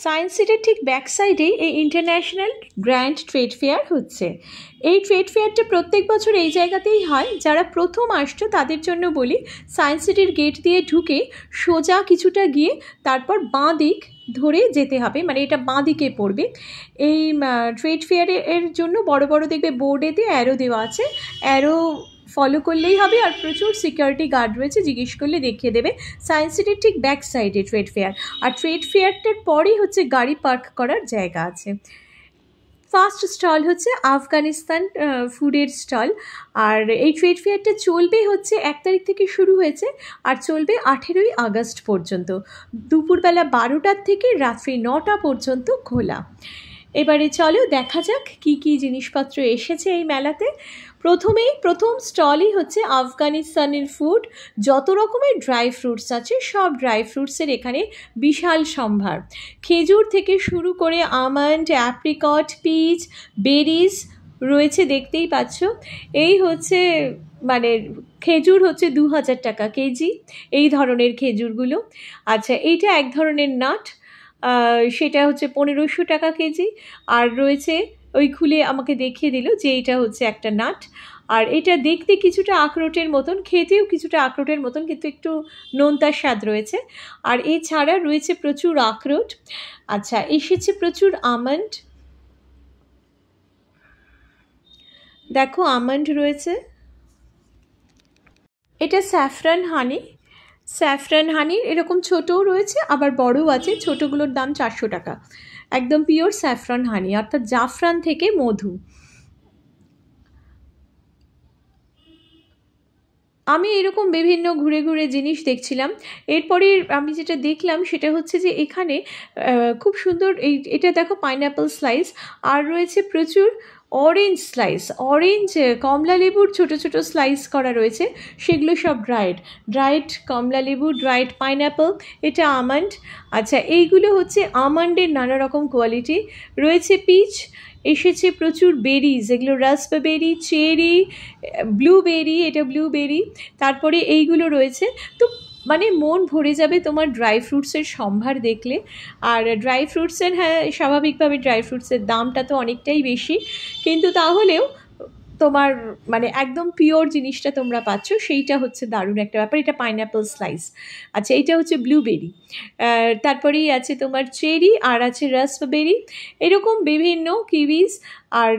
Science সিটির ঠিক back সাইডেই এই ইন্টারন্যাশনাল গ্র্যান্ড ট্রেড ফেয়ার হচ্ছে। এই ট্রেড ফেয়ারটা প্রত্যেক বছর এই জায়গাতেই হয়। যারা প্রথম আসছো তাদের জন্য বলি, সায়েন্স সিটির গেট দিয়ে ঢুকে সোজা কিছুটা গিয়ে তারপর বাঁ দিক ধরে যেতে হবে, মানে এটা বাঁ দিকে পড়বে। এই ট্রেড ফেয়ারের জন্য বড় বড় দেখবে বোর্ডেতে অ্যারো দেওয়া আছে, অ্যারো ফলো করলেই হবে। আর প্রচুর সিকিউরিটি গার্ড রয়েছে, জিজ্ঞেস করলে দেখিয়ে দেবে। সায়েন্স সিটির ঠিক ব্যাক সাইডে ট্রেড ফেয়ার, আর ট্রেড ফেয়ারটার পরেই হচ্ছে গাড়ি পার্ক করার জায়গা আছে। ফার্স্ট স্টল হচ্ছে আফগানিস্তান ফুডের স্টল। আর এই ট্রেড ফেয়ারটা চলবে হচ্ছে 1 তারিখ থেকে শুরু হয়েছে আর চলবে 18ই আগস্ট পর্যন্ত, দুপুরবেলা 12টার থেকে রাত্রি 9টা পর্যন্ত খোলা। এবারে চলো দেখা যাক কি কি জিনিসপত্র এসেছে এই মেলাতে। প্রথম স্টলই হচ্ছে আফগানিস্তানের ফুড। যত রকমের ড্রাই ফ্রুটস আছে সব ড্রাই ফ্রুটসের এখানে বিশাল সম্ভার। খেজুর থেকে শুরু করে আমন্ড, অ্যাপ্রিকট, পিচ, বেরিজ রয়েছে, দেখতেই পাচ্ছ। এই হচ্ছে মানে খেজুর হচ্ছে 2000 টাকা কেজি, এই ধরনের খেজুরগুলো। আচ্ছা, এইটা এক ধরনের নাট, সেটা হচ্ছে 1500 টাকা কেজি। আর রয়েছে, ওই খুলে আমাকে দেখিয়ে দিল যে এটা হচ্ছে একটা নাট। আর এটা দেখতে কিছুটা আখরোটের মতন, খেতেও কিছুটা আখরোটের মতন, কিন্তু একটু নোনতার স্বাদ রয়েছে। আর এছাড়া রয়েছে প্রচুর আখরোট। আচ্ছা, এসেছে প্রচুর আমন্ড, দেখো আমন্ড রয়েছে। এটা স্যাফরান হানি। স্যাফরান হানি এরকম ছোটও রয়েছে আবার বড়ও আছে, ছোটোগুলোর দাম 400 টাকা। একদম পিওর স্যাফরান হানি, অর্থাৎ জাফরান থেকে মধু। আমি এরকম বিভিন্ন ঘুরে ঘুরে জিনিস দেখছিলাম। এরপরে আমি যেটা দেখলাম সেটা হচ্ছে যে এখানে খুব সুন্দর এটা দেখো পাইনঅ্যাপল স্লাইস, আর রয়েছে প্রচুর অরেঞ্জ স্লাইস, অরেঞ্জ কমলা লেবুর ছোট ছোট স্লাইস করা রয়েছে, সেগুলো সব ড্রাইড কমলা লেবু, ড্রাইড পাইনঅ্যাপল, এটা আমন্ড। আচ্ছা, এইগুলো হচ্ছে আমন্ডের নানা রকম কোয়ালিটি রয়েছে। পিচ, এসেছে প্রচুর বেরিজ, এগুলো রাসবেরি, চেরি, ব্লুবেরি, এটা ব্লুবেরি। তারপরে এইগুলো রয়েছে। তো মানে মন ভরে যাবে তোমার ড্রাই ফ্রুটসের সম্ভার দেখলে। আর ড্রাই ফ্রুটসের, হ্যাঁ স্বাভাবিকভাবে ড্রাই ফ্রুটসের দামটা তো অনেকটাই বেশি, কিন্তু তাহলেও তোমার মানে একদম পিওর জিনিসটা তোমরা পাচ্ছ, সেইটা হচ্ছে দারুণ একটা ব্যাপার। এটা পাইনঅ্যাপল স্লাইস। আচ্ছা, এটা হচ্ছে ব্লুবেরি। তারপরেই আছে তোমার চেরি, আর আছে রাসবেরি, এরকম বিভিন্ন কিউইজ। আর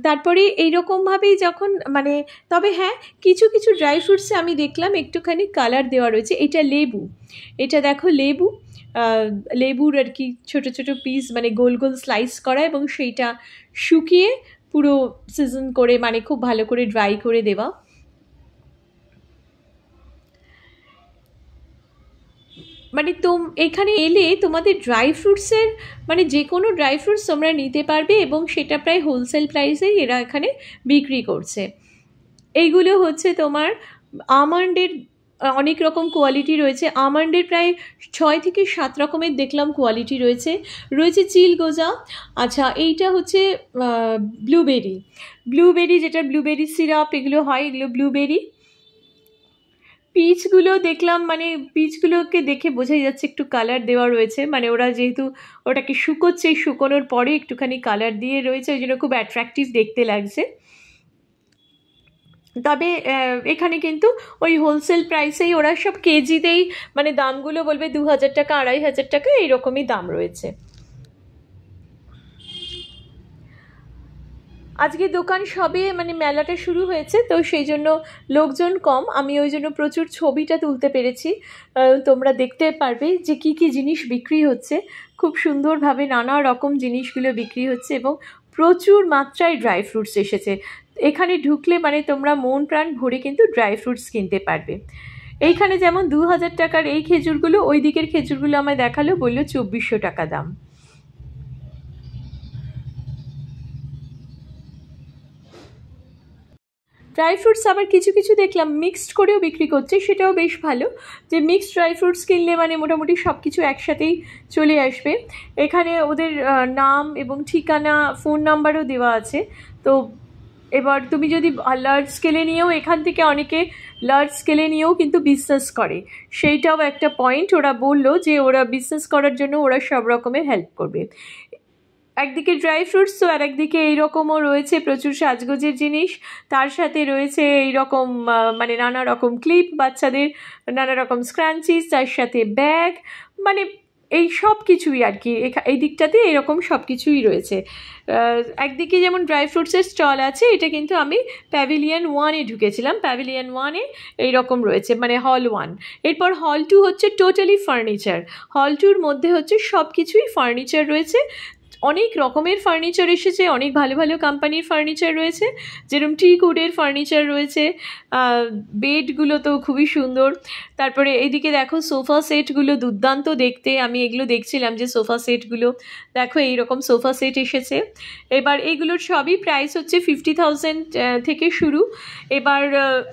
তারপরে এইরকমভাবেই যখন মানে, তবে হ্যাঁ কিছু কিছু ড্রাই ফ্রুটসে আমি দেখলাম একটুখানি কালার দেওয়া রয়েছে। এটা লেবু, এটা দেখো লেবু, লেবুর আর কি ছোটো ছোটো পিস, মানে গোল গোল স্লাইস করা, এবং সেইটা শুকিয়ে পুরো সিজন করে, মানে খুব ভালো করে ড্রাই করে দেওয়া। মানে এখানে এলে তোমাদের ড্রাই ফ্রুটসের মানে যে কোনো ড্রাই ফ্রুটস তোমরা নিতে পারবে, এবং সেটা প্রায় হোলসেল প্রাইসেই এরা এখানে বিক্রি করছে। এইগুলো হচ্ছে তোমার আমন্ডের অনেক রকম কোয়ালিটি রয়েছে। আমন্ডের প্রায় 6 থেকে 7 রকমের দেখলাম কোয়ালিটি রয়েছে চিলগোজা। আচ্ছা, এইটা হচ্ছে ব্লুবেরি, যেটা ব্লুবেরি সিরাপ এগুলো হয়, এগুলো ব্লুবেরি। পিচগুলো দেখলাম, মানে পিচগুলোকে দেখে বোঝাই যাচ্ছে একটু কালার দেওয়া রয়েছে, মানে ওরা যেহেতু ওটাকে শুকোচ্ছে, শুকোনোর পরে একটুখানি কালার দিয়ে রয়েছে, ওই জন্য খুব অ্যাট্রাকটিভ দেখতে লাগছে। তবে এখানে কিন্তু ওই হোলসেল প্রাইসেই ওরা সব কেজিতেই, মানে দামগুলো বলবে 2000 টাকা, 2500 টাকা, এইরকমই দাম রয়েছে। আজকে দোকান সবে মানে মেলাটা শুরু হয়েছে, তো সেই জন্য লোকজন কম, আমি ওই জন্য প্রচুর ছবিটা তুলতে পেরেছি। তোমরা দেখতে পারবে যে কি কি জিনিস বিক্রি হচ্ছে, খুব সুন্দরভাবে নানা রকম জিনিসগুলো বিক্রি হচ্ছে, এবং প্রচুর মাত্রায় ড্রাই ফ্রুটস এসেছে। এখানে ঢুকলে মানে তোমরা মন প্রাণ ভরে কিন্তু ড্রাই ফ্রুটস কিনতে পারবে। এইখানে যেমন 2000 টাকার এই খেজুরগুলো, ওই দিকের খেজুরগুলো আমায় দেখালো, বললো 2400 টাকা দাম। ড্রাই ফ্রুটস আবার কিছু কিছু দেখলাম মিক্সড করেও বিক্রি করছে, সেটাও বেশ ভালো, যে মিক্সড ড্রাই ফ্রুটস কিনলে মানে মোটামুটি সব কিছু একসাথেই চলে আসবে। এখানে ওদের নাম এবং ঠিকানা, ফোন নাম্বারও দেওয়া আছে, তো এবার তুমি যদি লার্জ স্কেলে নিয়েও এখান থেকে অনেকে লার্জ স্কেলে নিয়েও কিন্তু বিজনেস করে, সেইটাও একটা পয়েন্ট। ওরা বললো যে ওরা বিজনেস করার জন্য ওরা সব রকমের হেল্প করবে। একদিকে ড্রাই ফ্রুটস, তো আর একদিকে এইরকমও রয়েছে প্রচুর সাজগোজের জিনিস, তার সাথে রয়েছে এইরকম মানে নানা রকম ক্লিপ, বাচ্চাদের নানা রকম স্ক্রাঞ্চিস, তার সাথে ব্যাগ, মানে এই সব কিছুই আর কি এই দিকটাতে এরকম সব কিছুই রয়েছে। একদিকে যেমন ড্রাই ফ্রুটসের স্টল আছে, এটা কিন্তু আমি প্যাভিলিয়ন 1-এ ঢুকেছিলাম। প্যাভিলিয়ন 1-এ এইরকম রয়েছে, মানে হল 1। এরপর হল 2 হচ্ছে টোটালি ফার্নিচার। হল 2-র মধ্যে হচ্ছে সব কিছুই ফার্নিচার রয়েছে, অনেক রকমের ফার্নিচার এসেছে, অনেক ভালো ভালো কোম্পানির ফার্নিচার রয়েছে, যেরকম টিকউডের ফার্নিচার রয়েছে, বেডগুলো তো খুবই সুন্দর। তারপরে এইদিকে দেখো সোফা সেটগুলো দুর্দান্ত দেখতে, আমি এগুলো দেখছিলাম যে সোফা সেটগুলো দেখো এইরকম সোফা সেট এসেছে। এবার এগুলোর সবই প্রাইস হচ্ছে 50,000 থেকে শুরু। এবার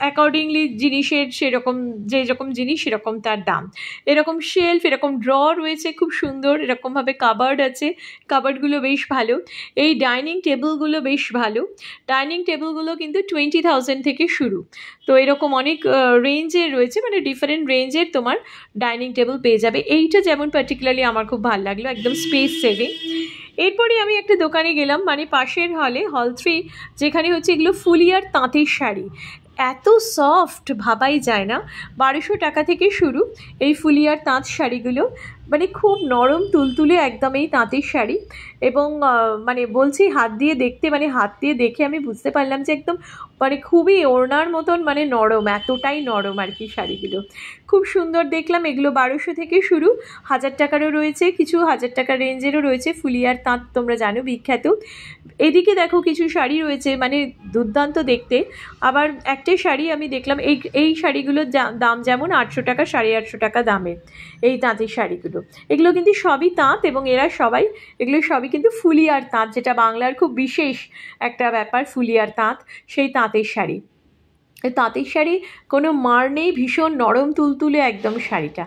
অ্যাকর্ডিংলি জিনিসের সেরকম, যেরকম জিনিস সেরকম তার দাম। এরকম শেলফ, এরকম ড্র রয়েছে খুব সুন্দর, এরকমভাবে কাবার্ড আছে, কাবার্ডগুলো বেশ ভালো। এই ডাইনিং টেবিলগুলো বেশ ভালো, ডাইনিং টেবিলগুলো কিন্তু 20,000 থেকে শুরু। তো এরকম অনেক রেঞ্জের রয়েছে, মানে ডিফারেন্ট রেঞ্জের তোমার ডাইনিং টেবিল পেয়ে যাবে। এইটা যেমন পার্টিকুলারলি আমার খুব ভালো লাগলো, একদম স্পেস সেভিং। এরপরে আমি একটা দোকানে গেলাম, মানে পাশের হলে, হল 3, যেখানে হচ্ছে এগুলো ফুলিয়ার তাঁতের শাড়ি। এত সফট ভাবাই যায় না। 1200 টাকা থেকে শুরু এই ফুলিয়ার তাঁত শাড়িগুলো, মানে খুব নরম তুলতুলে একদম এই তাঁতের শাড়ি। এবং মানে বলছি হাত দিয়ে দেখতে, মানে হাত দিয়ে দেখে আমি বুঝতে পারলাম যে একদম মানে খুবই ওড়নার মতন, মানে নরম, এতটাই নরম আর কি শাড়িগুলো, খুব সুন্দর দেখলাম। এগুলো 1200 থেকে শুরু, 1000 টাকারও রয়েছে, কিছু 1000 টাকার রেঞ্জেরও রয়েছে। ফুলিয়ার তাঁত তোমরা জানো বিখ্যাত। এদিকে দেখো কিছু শাড়ি রয়েছে, মানে দুর্দান্ত দেখতে। আবার একটা শাড়ি আমি দেখলাম, এই শাড়িগুলোর দাম যেমন 800 টাকা, 850 টাকা দামের এই তাঁতের শাড়িগুলো। এগুলো কিন্তু সবই তাঁত, এবং এগুলো সবই কিন্তু ফুলিয়ার তাঁত, যেটা বাংলার খুব বিশেষ একটা ব্যাপার, ফুলিয়ার তাঁত, সেই তাঁতের শাড়ি। তাঁতের শাড়ি কোনো মার নেই, ভীষণ নরম তুলতুলে একদম শাড়িটা।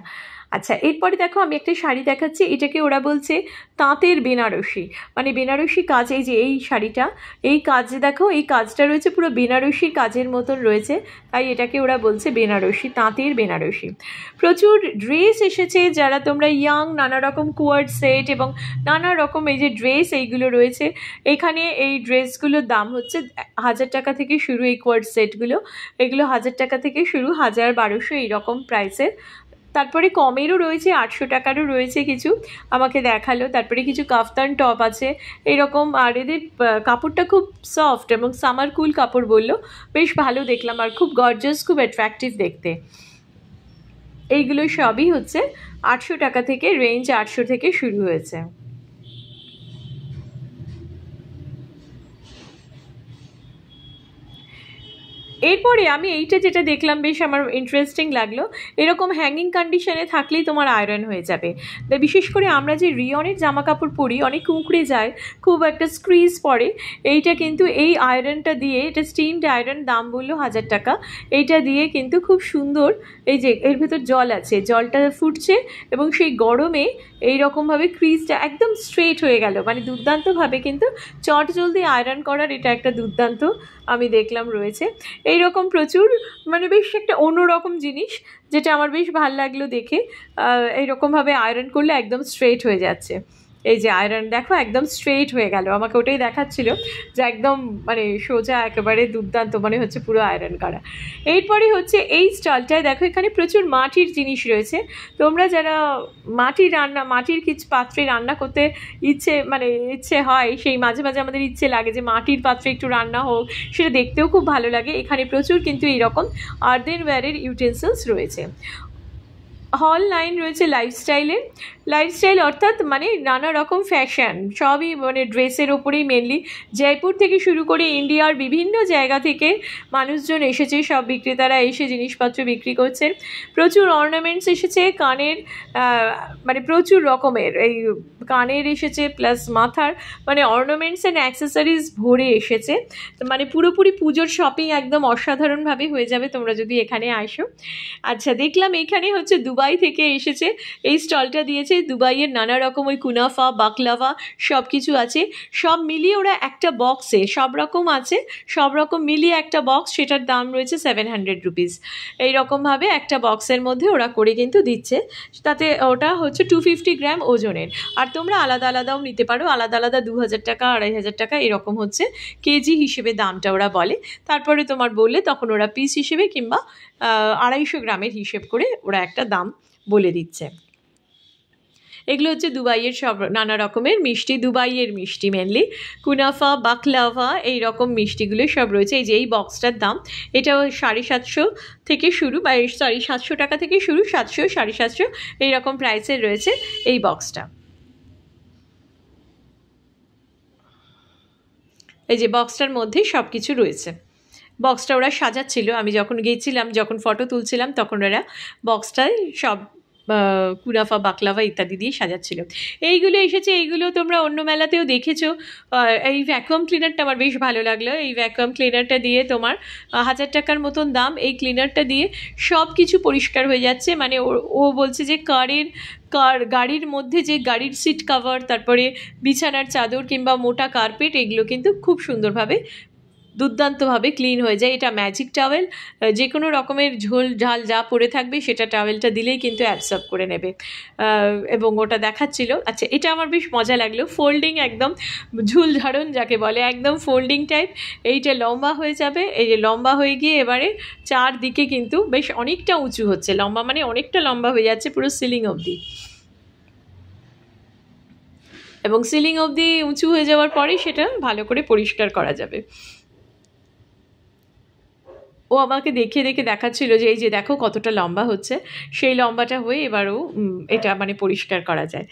আচ্ছা, এরপরে দেখো আমি একটা শাড়ি দেখাচ্ছি, এটাকে ওরা বলছে তাঁতের বেনারসি, মানে বেনারসি কাজ। এই যে এই শাড়িটা, এই কাজ দেখো, এই কাজটা রয়েছে পুরো বেনারসির কাজের মতন রয়েছে, তাই এটাকে ওরা বলছে বেনারসি, তাঁতের বেনারসি। প্রচুর ড্রেস এসেছে, যারা তোমরা ইয়াং, নানা রকম কোয়ার্ড সেট এবং নানা রকম এই যে ড্রেস এইগুলো রয়েছে এখানে। এই ড্রেসগুলোর দাম হচ্ছে 1000 টাকা থেকে শুরু, এই কোয়ার্ড সেটগুলো, এগুলো 1000 টাকা থেকে শুরু, 1000, 1200 এইরকম প্রাইসের। তারপরে কমেরও রয়েছে, 800 টাকারও রয়েছে কিছু, আমাকে দেখালো। তারপরে কিছু কাফতান টপ আছে এরকম, আর এদের কাপড়টা খুব সফট এবং সামার কুল কাপড় বললো, বেশ ভালো দেখলাম, আর খুব গর্জাস, খুব অ্যাট্রাকটিভ দেখতে। এইগুলো সবই হচ্ছে 800 টাকা থেকে, রেঞ্জ 800 থেকে শুরু হয়েছে। এরপরে আমি এইটা যেটা দেখলাম, বেশ আমার ইন্টারেস্টিং লাগলো। এরকম হ্যাঙ্গিং কন্ডিশনে থাকলেই তোমার আয়রন হয়ে যাবে। বিশেষ করে আমরা যে রিয়নের জামা কাপড় পরি, অনেক কুঁকড়ে যায়, খুব একটা স্ক্রিজ পড়ে, এইটা কিন্তু এই আয়রনটা দিয়ে, এটা স্টিমড আয়রন, দাম বললো 1000 টাকা। এইটা দিয়ে কিন্তু খুব সুন্দর, এই যে এর ভেতর জল আছে, জলটা ফুটছে এবং সেই গরমে এইরকমভাবে ক্রিজটা একদম স্ট্রেট হয়ে গেল, মানে দুর্দান্তভাবে কিন্তু চট জলদি আয়রন করার এটা একটা দুর্দান্ত আমি দেখলাম রয়েছে। এইরকম প্রচুর, মানে বেশ একটা অন্যরকম জিনিস, যেটা আমার বেশ ভালো লাগলো দেখে। এইরকমভাবে আয়রন করলে একদম স্ট্রেট হয়ে যাচ্ছে, এই যে আয়রন দেখো একদম স্ট্রেট হয়ে গেল, আমাকে ওটাই দেখাচ্ছিল যে একদম মানে সোজা, একেবারে দুর্দান্ত, মানে হচ্ছে পুরো আয়রন করা। এরপরে হচ্ছে এই স্টলটায় দেখো, এখানে প্রচুর মাটির জিনিস রয়েছে। তোমরা যারা মাটির কিছু পাত্রে রান্না করতে ইচ্ছে হয়, সেই মাঝে মাঝে আমাদের ইচ্ছে লাগে যে মাটির পাত্রে একটু রান্না হোক, সেটা দেখতেও খুব ভালো লাগে। এখানে প্রচুর কিন্তু এইরকম আর্দেনওয়্যারের ইউটেন্সিলস রয়েছে। হল 9 রয়েছে লাইফস্টাইল অর্থাৎ মানে নানা রকম ফ্যাশন, সবই মানে ড্রেসের ওপরেই মেনলি। জয়পুর থেকে শুরু করে ইন্ডিয়ার বিভিন্ন জায়গা থেকে মানুষজন এসেছে, সব বিক্রেতারা এসে জিনিসপত্র বিক্রি করছেন। প্রচুর অর্নামেন্টস এসেছে, কানের, মানে প্রচুর রকমের এই কানের এসেছে, প্লাস মাথার, মানে অর্নামেন্টস অ্যান্ড অ্যাক্সেসরিজ ভরে এসেছে। মানে পুরোপুরি পুজোর শপিং একদম অসাধারণভাবে হয়ে যাবে তোমরা যদি এখানে আসো। আচ্ছা, দেখলাম এখানে হচ্ছে দুবাই দুবাই থেকে এসেছে, এই স্টলটা দিয়েছে। দুবাইয়ের নানা রকম ওই কুনাফা, বাকলাভা সব কিছু আছে, সব মিলিয়ে ওরা একটা বক্সে সব রকম আছে, সব রকম মিলিয়ে একটা বক্স, সেটার দাম রয়েছে 700 রুপিস। এইরকমভাবে একটা বক্সের মধ্যে ওরা করে কিন্তু দিচ্ছে, তাতে ওটা হচ্ছে 250 গ্রাম ওজনের। আর তোমরা আলাদা আলাদাও নিতে পারো, আলাদা আলাদা 2000 টাকা, 2500 টাকা এরকম হচ্ছে কেজি হিসেবে দামটা ওরা বলে। তারপরে তোমার বললে তখন ওরা পিস হিসেবে কিংবা 250 গ্রামের হিসেব করে ওরা একটা দাম বলে দিচ্ছে। এগুলো হচ্ছে দুবাইয়ের সব নানা রকমের মিষ্টি, দুবাইয়ের মিষ্টি মেনলি, কুনাফা, বাকলাভা এই রকম মিষ্টিগুলো সব রয়েছে। এই যে এই বক্সটার দাম, এটাও 750 থেকে শুরু, বা 700 টাকা থেকে শুরু, 700, 750 এইরকম প্রাইসের রয়েছে এই বক্সটা। এই যে বক্সটার মধ্যে সব কিছু রয়েছে। বক্সটা ওরা সাজাচ্ছিল, আমি যখন গিয়েছিলাম, যখন ফটো তুলছিলাম তখন ওরা বক্সটায় সব কুনাফা, বাকলাভা ইত্যাদি দিয়ে সাজাচ্ছিল। এইগুলো এসেছে, এইগুলো তোমরা অন্য মেলাতেও দেখেছো। এই ভ্যাকুয়াম ক্লিনারটা আমার বেশ ভালো লাগলো। এই ভ্যাকুয়াম ক্লিনারটা দিয়ে তোমার 1000 টাকার মতন দাম। এই ক্লিনারটা দিয়ে সব কিছু পরিষ্কার হয়ে যাচ্ছে। মানে ও বলছে যে গাড়ির মধ্যে যে গাড়ির সিট কভার, তারপরে বিছানার চাদর কিংবা মোটা কার্পেট, এগুলো কিন্তু খুব সুন্দরভাবে দুর্দান্তভাবে ক্লিন হয়ে যায়। এটা ম্যাজিক টাওয়েল, যে কোনো রকমের ঝোল ঝাল যা পড়ে থাকবে সেটা টাওয়েলটা দিলেই কিন্তু অ্যাবসর্ব করে নেবে, এবং ওটা দেখাচ্ছিল। আচ্ছা, এটা আমার বেশ মজা লাগলো, ফোল্ডিং, একদম ঝুল ঝাড়ন যাকে বলে, একদম ফোল্ডিং টাইপ। এইটা লম্বা হয়ে যাবে, এই যে লম্বা হয়ে গিয়ে এবারে চারদিকে কিন্তু বেশ অনেকটা উঁচু হচ্ছে, লম্বা মানে অনেকটা লম্বা হয়ে যাচ্ছে পুরো সিলিং অবধি, এবং সিলিং অবধি উঁচু হয়ে যাওয়ার পরে সেটা ভালো করে পরিষ্কার করা যাবে। ও আমাকে দেখাচ্ছিল যে এই যে দেখো কতটা লম্বা হচ্ছে, সেই লম্বাটা হয়ে এবারও এটা মানে পরিষ্কার করা যায়।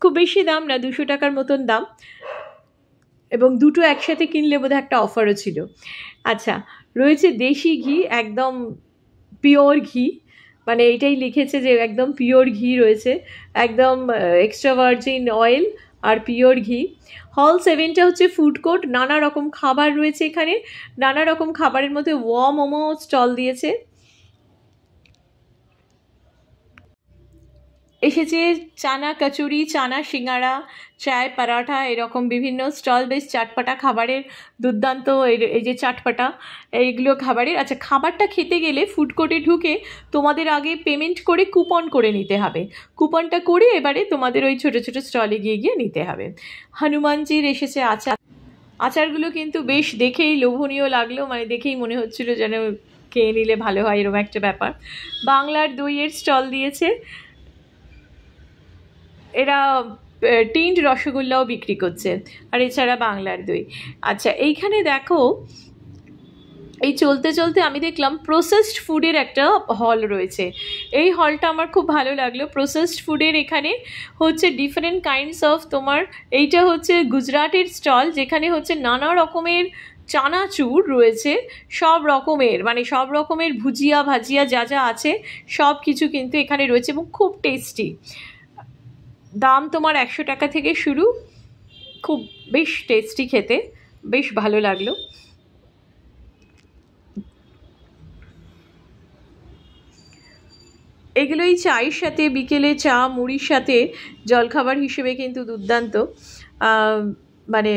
খুব বেশি দাম না, 200 টাকার মতন দাম, এবং দুটো একসাথে কিনলে বোধহয় একটা অফারও ছিল। আচ্ছা, রয়েছে দেশি ঘি, একদম পিওর ঘি, মানে এইটাই লিখেছে যে একদম পিওর ঘি রয়েছে, একদম এক্সট্রা ভার্জিন অয়েল আর পিওর ঘি। হল 7টা হচ্ছে ফুড কোর্ট, নানা রকম খাবার রয়েছে এখানে, নানা রকম খাবারের মধ্যে মোমো স্টল দিয়েছে। এসেছে চানা কচুরি, চানা সিঙ্গারা, চায় পরাঠা, এরকম বিভিন্ন স্টল, বেশ চাটপাটা খাবারের দুর্দান্ত। এই যে চাটপাটা, এইগুলো খাবারের। আচ্ছা, খাবারটা খেতে গেলে ফুড কোর্টে ঢুকে তোমাদের আগে পেমেন্ট করে কুপন করে নিতে হবে, কুপনটা করে এবারে তোমাদের ওই ছোটো ছোটো স্টলে গিয়ে গিয়ে নিতে হবে। হনুমানজির এসেছে আচার, আচারগুলো কিন্তু বেশ দেখেই লোভনীয় লাগলো, মানে দেখেই মনে হচ্ছিল যেন খেয়ে নিলে ভালো হয়, এরকম একটা ব্যাপার। বাংলার দইয়ের স্টল দিয়েছে, এরা টিন্ড রসগোল্লাও বিক্রি করছে, আর এছাড়া বাংলার দই। আচ্ছা, এইখানে দেখো, এই চলতে চলতে আমি দেখলাম প্রসেসড ফুডের একটা হল রয়েছে। এই হলটা আমার খুব ভালো লাগলো। প্রসেসড ফুডের এখানে হচ্ছে ডিফারেন্ট কাইন্ডস অফ, তোমার এইটা হচ্ছে গুজরাটের স্টল, যেখানে হচ্ছে নানা রকমের চানাচুর রয়েছে, সব রকমের, মানে সব রকমের ভুজিয়া ভাজিয়া যা যা আছে সব কিছু কিন্তু এখানে রয়েছে, এবং খুব টেস্টি। দাম তোমার 100 টাকা থেকে শুরু, খুব বেশ টেস্টি খেতে, বেশ ভালো লাগলো। এগুলোই চায়ের সাথে, বিকেলে চা মুড়ির সাথে জলখাবার হিসেবে কিন্তু দুর্দান্ত। মানে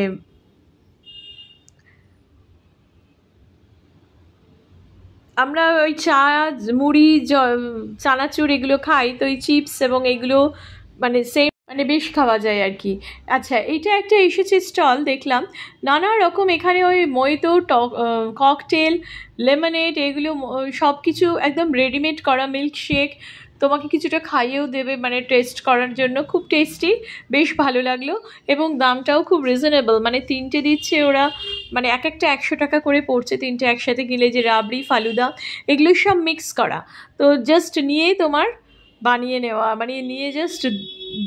আমরা ওই চা মুড়ি চানাচুর এগুলো খাই, তো ওই চিপস এবং এগুলো মানে সেম, মানে বেশ খাওয়া যায় আর কি। আচ্ছা, এইটা একটা এসেছে স্টল, দেখলাম নানা রকম এখানে ওই মইতো, ককটেল, লেমনেড, এগুলো সব কিছু একদম রেডিমেড করা, মিল্কশেক, তোমাকে কিছুটা খাইয়েও দেবে মানে টেস্ট করার জন্য, খুব টেস্টি, বেশ ভালো লাগলো, এবং দামটাও খুব রিজনেবল, মানে 3টে দিচ্ছে ওরা, মানে এক একটা 100 টাকা করে পড়ছে 3টে একসাথে কিনলে। যে রাবড়ি, ফালুদা, এগুলো সব মিক্স করা, তো জাস্ট নিয়ে তোমার বানিয়ে নেওয়া, মানে নিয়ে জাস্ট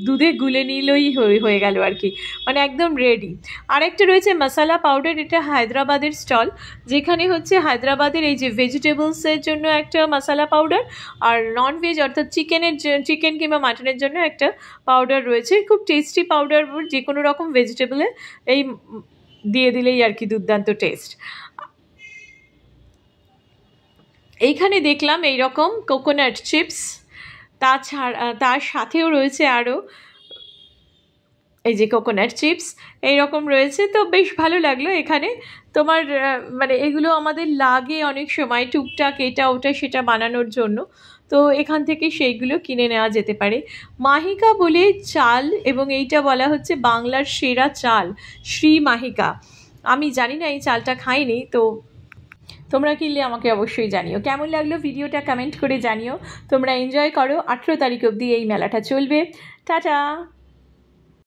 দুধে গুলে নিলেই হয়ে গেল আর কি, মানে একদম রেডি। আর একটা রয়েছে মশালা পাউডার, এটা হায়দ্রাবাদের স্টল, যেখানে হচ্ছে হায়দ্রাবাদের এই যে ভেজিটেবলসের জন্য একটা মশালা পাউডার, আর ননভেজ অর্থাৎ চিকেন কিংবা মাটনের জন্য একটা পাউডার রয়েছে, খুব টেস্টি পাউডার, যে কোনো রকম ভেজিটেবলে এই দিয়ে দিলেই আর কি দুর্দান্ত টেস্ট। এইখানে দেখলাম এইরকম কোকোনাট চিপস, তাছাড়া তার সাথেও রয়েছে আরও এই যে কোকোনাট চিপস এইরকম রয়েছে। তো বেশ ভালো লাগলো এখানে। তোমার মানে এগুলো আমাদের লাগে অনেক সময় টুকটাক এটা ওটা সেটা বানানোর জন্য, তো এখান থেকে সেইগুলো কিনে নেওয়া যেতে পারে। মাহিকা বলে চাল, এবং এইটা বলা হচ্ছে বাংলার সেরা চাল, শ্রী মাহিকা। আমি জানি না, এই চালটা খাইনি, তো তোমরা কিনলে আমাকে অবশ্যই জানিও। কেমন লাগলো ভিডিওটা কমেন্ট করে জানিও। তোমরা এনজয় করো, 18 তারিখ অবধি এই মেলাটা চলবে। টাটা।